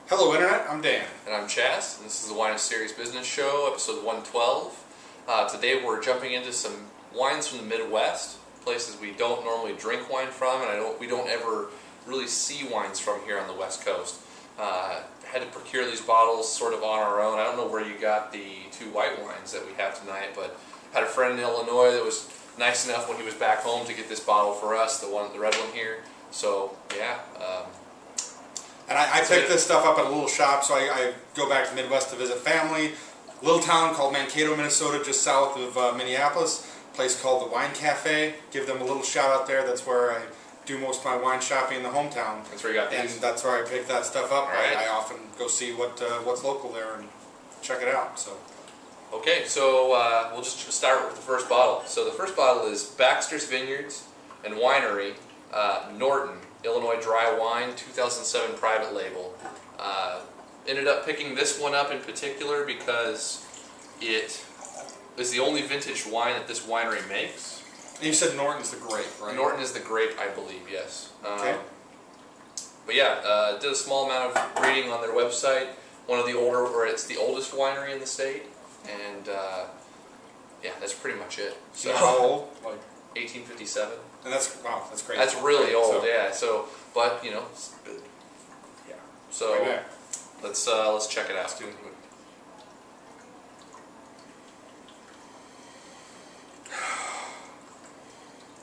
Hello Internet, I'm Dan. And I'm Chas, and this is the Wine is Serious Business Show, episode 112. Today we're jumping into some wines from the Midwest, places we don't normally drink wine from, and we don't ever really see wines from here on the West Coast. Had to procure these bottles sort of on our own. I don't know where you got the two white wines that we have tonight, but had a friend in Illinois that was nice enough when he was back home to get this bottle for us, the red one here. So, yeah. And I picked this stuff up at a little shop, so I go back to Midwest to visit family. A little town called Mankato, Minnesota, just south of Minneapolis. A place called the Wine Cafe. Give them a little shout out there. That's where I do most of my wine shopping in the hometown. That's where you got these? And that's where I pick that stuff up. Right. I often go see what's local there and check it out. So. Okay, so we'll just start with the first bottle. So the first bottle is Baxters Vineyards and Winery, Norton, Illinois Dry Wine, 2007 private label. Ended up picking this one up in particular because it is the only vintage wine that this winery makes. And you said Norton's the grape, right? Norton is the grape, I believe, yes. Okay. But yeah, did a small amount of reading on their website. One of the older, or it's the oldest winery in the state, and yeah, that's pretty much it. So how old? Like 1857. And that's crazy. That's really old, so. yeah. So, but you know, yeah. So okay. let's check it out.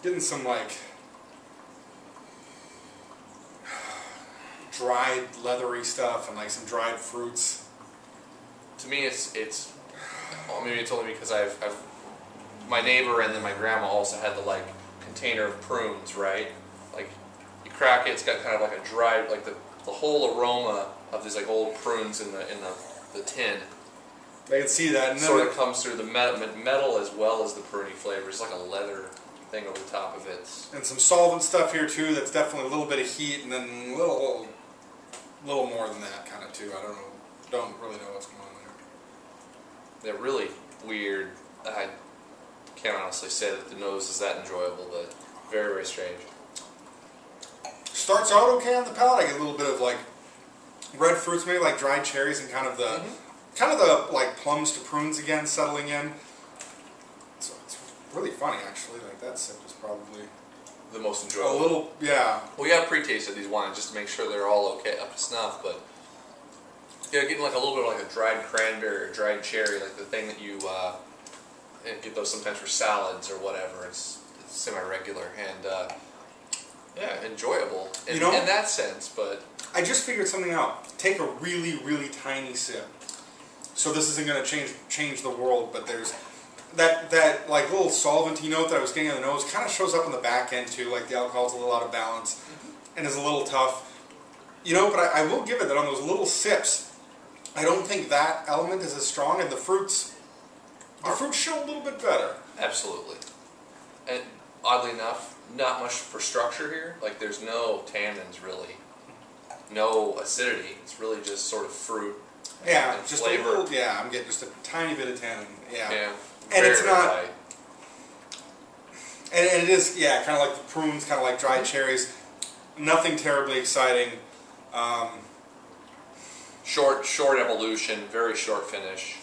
Getting some like dried leathery stuff and like some dried fruits. To me, it's well, maybe it's only because I've my neighbor and then my grandma also had the like container of prunes, right? Like you crack it, it's got kind of like a dried, like the whole aroma of these like old prunes in the tin. I can see that. And sort of comes through the metal as well as the pruny flavor. It's like a leather thing over the top of it. And some solvent stuff here too. That's definitely a little bit of heat, and then a little more than that kind of too. I don't really know what's going on there. They're really weird. I can't honestly say that the nose is that enjoyable, but very, very strange. Starts out okay on the palate. I get a little bit of like red fruits, maybe like dried cherries, and kind of the like plums to prunes again settling in. So it's really funny actually. Like that sip is probably the most enjoyable. A little, yeah. We got pre-tasted these wines just to make sure they're all okay, up to snuff, but yeah, getting like a little bit of like a dried cranberry or dried cherry, like the thing that you get those sometimes for salads or whatever. It's semi-regular and yeah, enjoyable in that sense. But I just figured something out. Take a really, really tiny sip. So this isn't going to change the world, but there's that like little solventy note that I was getting on the nose kind of shows up in the back end too. Like the alcohol's a little out of balance and is a little tough. You know, but I will give it that on those little sips, I don't think that element is as strong, and the fruits show a little bit better. Absolutely. And oddly enough, not much for structure here. Like there's no tannins really, no acidity. It's really just sort of fruit. Yeah, and just flavor. a little. Yeah, I'm getting just a tiny bit of tannin. Yeah. Yeah. And it's not. Light. And it is, yeah, kind of like the prunes, kind of like dried cherries. Nothing terribly exciting. Short evolution, very short finish.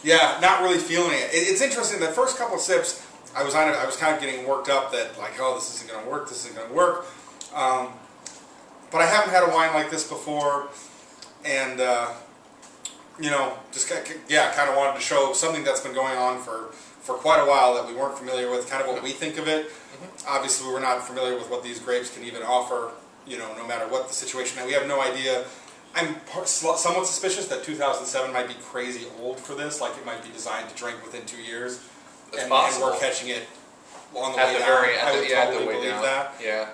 Yeah, not really feeling it. It's interesting. The first couple of sips, I was kind of getting worked up that like, oh, this isn't going to work. This isn't going to work. But I haven't had a wine like this before, and you know, just kind of wanted to show something that's been going on for quite a while that we weren't familiar with. Kind of what we think of it. Obviously, we're not familiar with what these grapes can even offer. You know, no matter what the situation. And we have no idea. I'm somewhat suspicious that 2007 might be crazy old for this. Like it might be designed to drink within 2 years, and we're catching it on the way down. I would totally believe that. Yeah.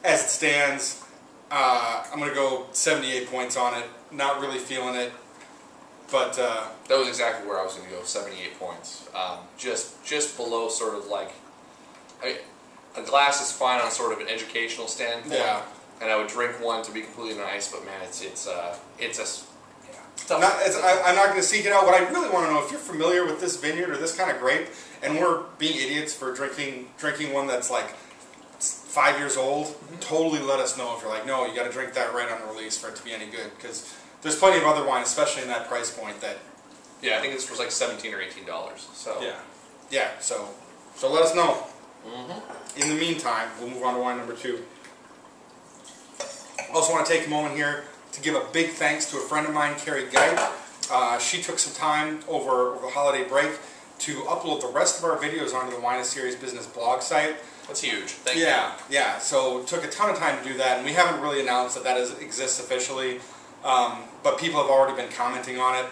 As it stands, I'm going to go 78 points on it. Not really feeling it, but that was exactly where I was going to go. 78 points. Just below sort of like. A glass is fine on sort of an educational standpoint. Yeah. And I would drink one to be completely nice, but man, it's I'm not going to seek it out. What I really want to know, if you're familiar with this vineyard or this kind of grape, and we're being idiots for drinking one that's like 5 years old, totally let us know if you're like, no, you got to drink that right on release for it to be any good, because there's plenty of other wine, especially in that price point, that... Yeah, I think this was like $17 or $18, so... Yeah, so let us know. In the meantime, we'll move on to wine number 2. Also want to take a moment here to give a big thanks to a friend of mine, Carrie Geit. She took some time over the holiday break to upload the rest of our videos onto the Wine Series Business blog site. That's huge. Thank you. Yeah. So it took a ton of time to do that, and we haven't really announced that exists officially, but people have already been commenting on it.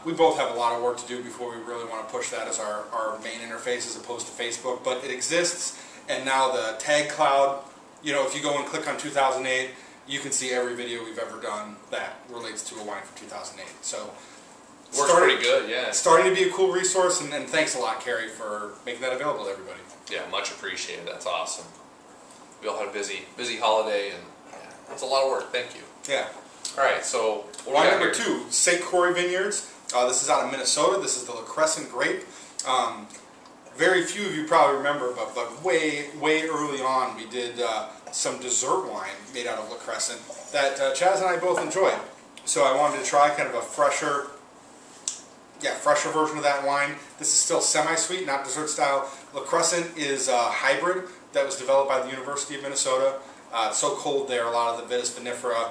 We both have a lot of work to do before we really want to push that as our main interface as opposed to Facebook, but it exists, and now the tag cloud, you know, if you go and click on 2008, you can see every video we've ever done that relates to a wine from 2008. So works pretty good, yeah. Starting to be a cool resource, and thanks a lot, Carrie, for making that available to everybody. Yeah, much appreciated. That's awesome. We all had a busy holiday, and yeah, it's a lot of work. Thank you. Yeah. All right, so wine number 2, Quarry Vineyards. This is out of Minnesota. This is the Crescent grape. Very few of you probably remember, but way early on, we did some dessert wine made out of La Crescent that Chaz and I both enjoyed. So I wanted to try kind of a fresher version of that wine. This is still semi-sweet, not dessert style. La Crescent is a hybrid that was developed by the University of Minnesota. It's so cold there, a lot of the Vitis vinifera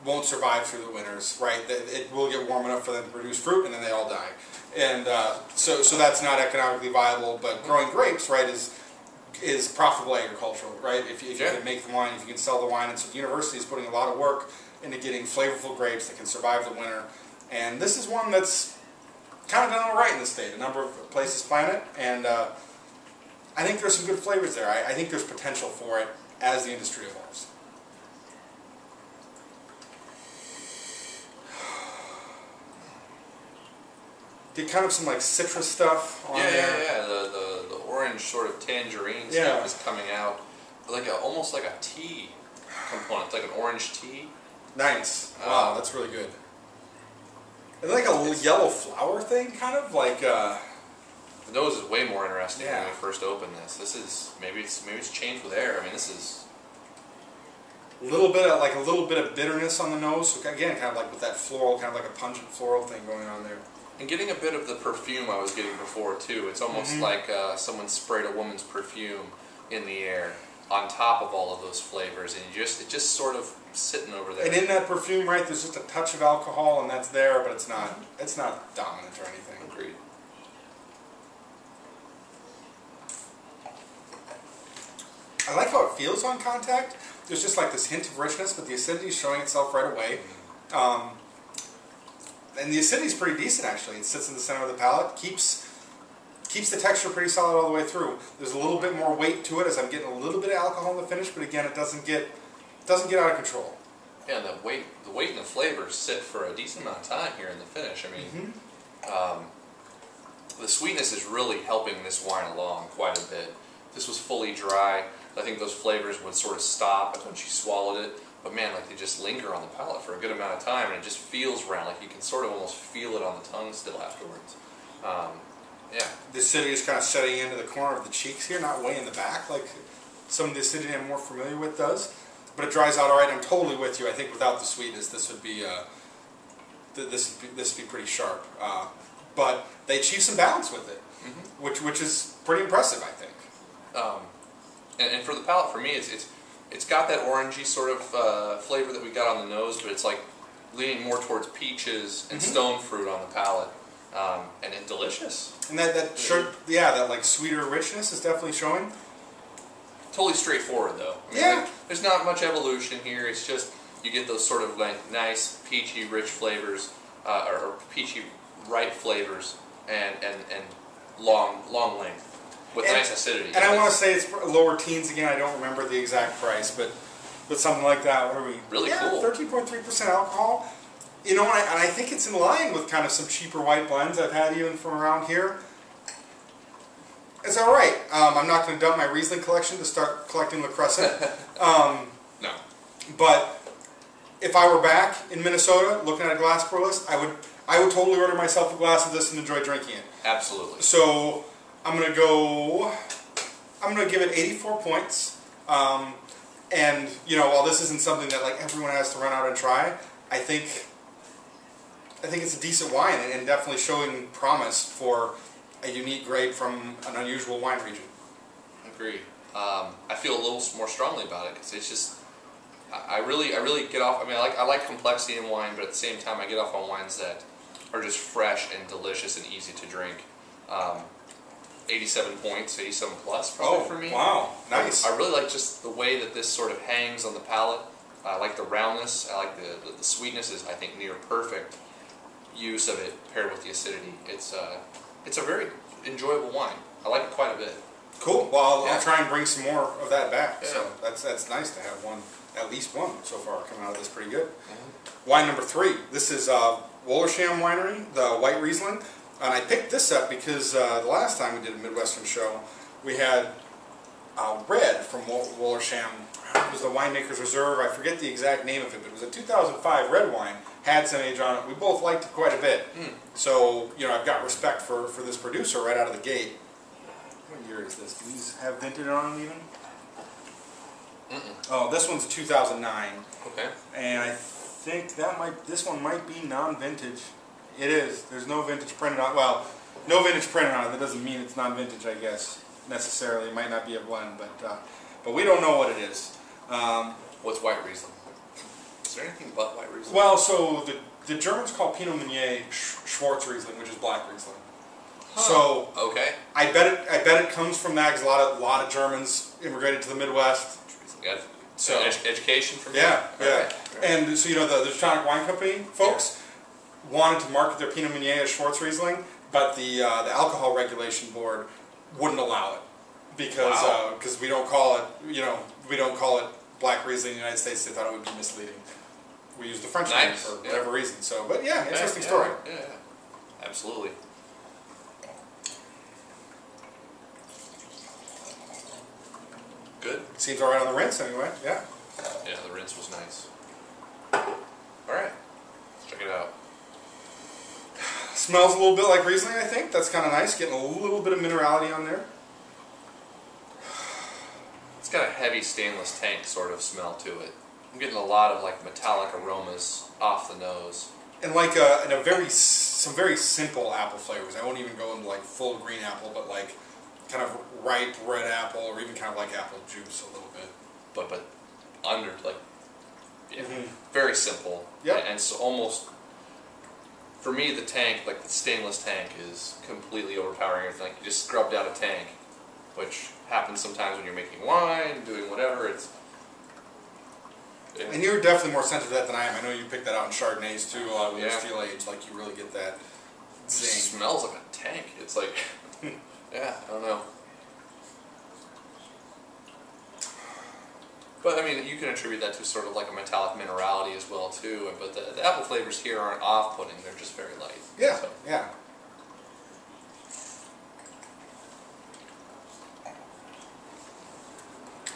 won't survive through the winters, right? It will get warm enough for them to produce fruit, and then they all die. And so that's not economically viable, but growing grapes, right, is profitable agricultural, right? If you can make the wine, if you can sell the wine. And so the university is putting a lot of work into getting flavorful grapes that can survive the winter. And this is one that's kind of done all right in the state. A number of places plant it, and I think there's some good flavors there. I think there's potential for it as the industry evolves. Get kind of some like citrus stuff on there. Yeah. The orange sort of tangerine stuff is coming out, like almost like a tea component, like an orange tea. Nice. Wow, that's really good. And like a yellow flower thing, kind of like. The nose is way more interesting when we first opened this. This is maybe it's changed with air. I mean, this is a little bit of bitterness on the nose. So again, kind of like with that floral, kind of like a pungent floral thing going on there. And getting a bit of the perfume I was getting before too. It's almost like someone sprayed a woman's perfume in the air on top of all of those flavors, and it's just sort of sitting over there. And in that perfume, right, there's just a touch of alcohol, and that's there, but it's not dominant or anything. Agreed. I like how it feels on contact. There's just like this hint of richness, but the acidity is showing itself right away. And the acidity is pretty decent, actually. It sits in the center of the palate, keeps the texture pretty solid all the way through. There's a little bit more weight to it as I'm getting a little bit of alcohol in the finish, but again, it doesn't get out of control. Yeah, and the weight and the flavors sit for a decent amount of time here in the finish. I mean, the sweetness is really helping this wine along quite a bit. This was fully dry. I think those flavors would sort of stop when she swallowed it. But man, like they just linger on the palate for a good amount of time, and it just feels round. Like you can sort of almost feel it on the tongue still afterwards. Yeah. The acidity is kind of setting into the corner of the cheeks here, not way in the back, like some of the acidity I'm more familiar with does. But it dries out all right. I'm totally with you. I think without the sweetness, this would be this would be pretty sharp. But they achieve some balance with it, which is pretty impressive, I think. And for the palate, for me, it's got that orangey sort of flavor that we got on the nose, but it's like leaning more towards peaches and stone fruit on the palate, and it's delicious. And that like sweeter richness is definitely showing. Totally straightforward though. I mean, there's not much evolution here. It's just you get those sort of like nice peachy rich flavors, or peachy ripe flavors, and long length. With nice acidity. And I want to say it's lower teens again. I don't remember the exact price, but something like that. What are we? Really cool. 13.3% alcohol. You know, and I think it's in line with kind of some cheaper white blends I've had even from around here. It's all right. I'm not going to dump my Riesling collection to start collecting La Crescent. No. But if I were back in Minnesota looking at a glass pour list, I would totally order myself a glass of this and enjoy drinking it. Absolutely. So I'm going to give it 84 points. And you know, while this isn't something that like everyone has to run out and try, I think it's a decent wine and definitely showing promise for a unique grape from an unusual wine region. Agree. I feel a little more strongly about it because it's just I really get off. I mean, I like complexity in wine, but at the same time, I get off on wines that are just fresh and delicious and easy to drink. 87 points, 87 plus probably for me. Wow, nice. I really like just the way that this sort of hangs on the palate. I like the roundness. I like the sweetness is, I think, near perfect use of it paired with the acidity. It's a very enjoyable wine. I like it quite a bit. Cool. Well, I'll try and bring some more of that back. Yeah. So that's nice to have one, at least one so far coming out of this pretty good. Wine number 3. This is Wollersheim Winery, the White Riesling. And I picked this up because the last time we did a Midwestern show, we had red from Wollersheim. It was the Winemaker's Reserve. I forget the exact name of it, but it was a 2005 red wine. Had some age on it. We both liked it quite a bit. So, you know, I've got respect for this producer right out of the gate. What year is this? Do these have vintage on them even? Oh, this one's a 2009. Okay. And I think this one might be non-vintage. It is. There's no vintage printed on. Well, no vintage printed on it. That doesn't mean it's non-vintage, I guess, necessarily. It might not be a blend, but we don't know what it is. What's White Riesling? Is there anything but White Riesling? Well, so the Germans call Pinot Meunier Schwarz Riesling, which is black Riesling. Huh. So okay. I bet it comes from that because a lot of Germans immigrated to the Midwest. So education from yeah. Okay. And so you know the Tonic Wine Company folks wanted to market their Pinot Meunier as Schwarz Riesling, but the Alcohol Regulation Board wouldn't allow it because we don't call it black Riesling in the United States. They thought it would be misleading. We use the French name for whatever reason. So, but yeah, interesting story. Yeah, absolutely. Good. Seems all right on the rinse anyway. Yeah. Yeah, the rinse was nice. All right, let's check it out. Smells a little bit like Riesling, I think. That's kind of nice. Getting a little bit of minerality on there. It's got a heavy stainless tank sort of smell to it. I'm getting a lot of like metallic aromas off the nose. And like some very simple apple flavors. I won't even go into like full green apple, but like kind of ripe red apple, or even kind of like apple juice a little bit. But under like very simple. Yeah. And so almost. For me, the tank, like the stainless tank, is completely overpowering everything. Like you just scrubbed out a tank, which happens sometimes when you're making wine, doing whatever. And you're definitely more sensitive to that than I am. I know you picked that out in Chardonnays too, when you're steel aged. Like you really get that zing. It smells like a tank. It's like, yeah, I don't know. But I mean, you can attribute that to sort of like a metallic minerality as well too. But the apple flavors here aren't off-putting; they're just very light. Yeah, so. yeah.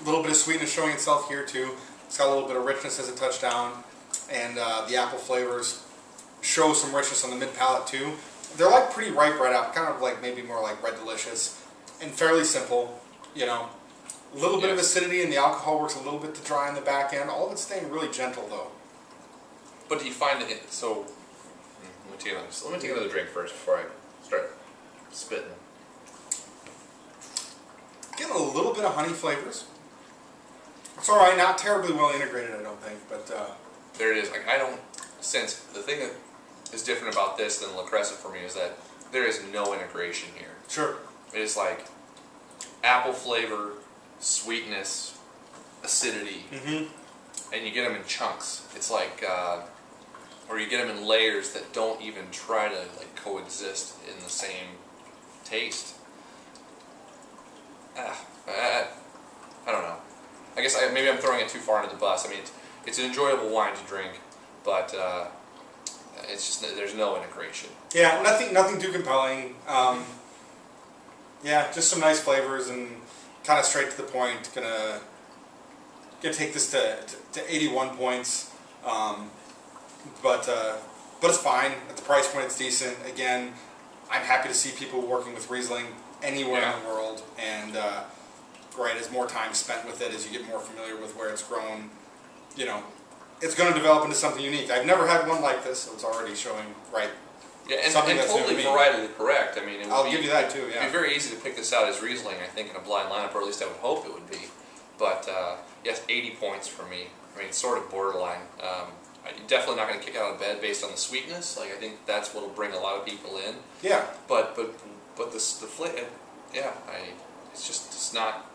A little bit of sweetness showing itself here too. It's got a little bit of richness as it touched down, and the apple flavors show some richness on the mid palate too. They're like pretty ripe red apple, kind of like maybe more like Red Delicious, and fairly simple. You know. A little bit of acidity, and the alcohol works a little bit to dry in the back end. All of it's staying really gentle, though. But do you find it so? Let me take another drink first before I start spitting. Getting a little bit of honey flavors. It's all right, not terribly well integrated, I don't think, but there it is. Like I don't sense the thing that is different about this than La Crescent for me is that there is no integration here. Sure. It is like apple flavor. Sweetness, acidity, and you get them in chunks. It's like, or you get them in layers that don't even try to like coexist in the same taste. I don't know. I guess maybe I'm throwing it too far into the bus. I mean, it's an enjoyable wine to drink, but it's just there's no integration. Yeah, nothing too compelling. Yeah, just some nice flavors and. Kind of straight to the point. Gonna take this to 81 points, but it's fine at the price point. It's decent. Again, I'm happy to see people working with Riesling anywhere in the world, and right, as more time spent with it, as you get more familiar with where it's grown, you know, it's going to develop into something unique. I've never had one like this, so it's already showing, right. Yeah, and totally varietally correct. I mean, I'll give you that too. Yeah, it'd be very easy to pick this out as Riesling, I think, in a blind lineup, or at least I would hope it would be. But yes, 80 points for me. I mean, it's sort of borderline. You're definitely not going to kick out of bed based on the sweetness. Like, I think that's what will bring a lot of people in. Yeah. But the yeah, it's not.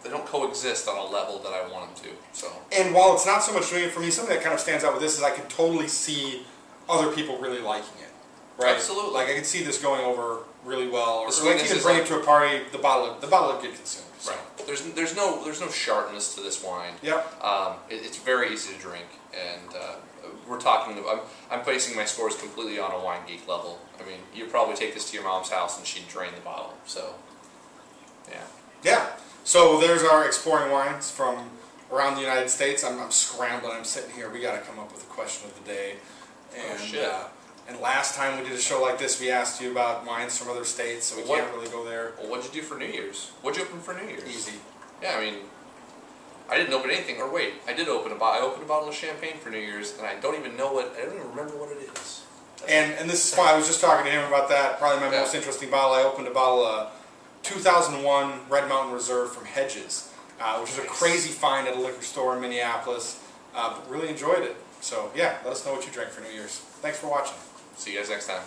They don't coexist on a level that I want them to. So. And while it's not so much doing it for me, something that kind of stands out with this is I can totally see other people really liking it. Right? Absolutely. Like, I could see this going over really well, or like you can bring it to a party. The bottle would get consumed. So. Right. There's no sharpness to this wine. Yep. It's very easy to drink, and we're talking. I'm placing my scores completely on a wine geek level. I mean, you'd probably take this to your mom's house and she'd drain the bottle. So, yeah. Yeah. So there's our exploring wines from around the United States. I'm scrambling. I'm sitting here. We got to come up with a question of the day. And, oh shit. And last time we did a show like this, we asked you about wines from other states, so we can't really go there. Well, what'd you do for New Year's? What'd you open for New Year's? Easy. Yeah, I mean, I didn't open anything. Or wait, I did open a bottle. I opened a bottle of champagne for New Year's, and I don't even remember what it is. And this is why I was just talking to him about that. Probably my most interesting bottle. I opened a bottle of 2001 Red Mountain Reserve from Hedges, which is a crazy find at a liquor store in Minneapolis. But really enjoyed it. So yeah, let us know what you drank for New Year's. Thanks for watching. See you guys next time.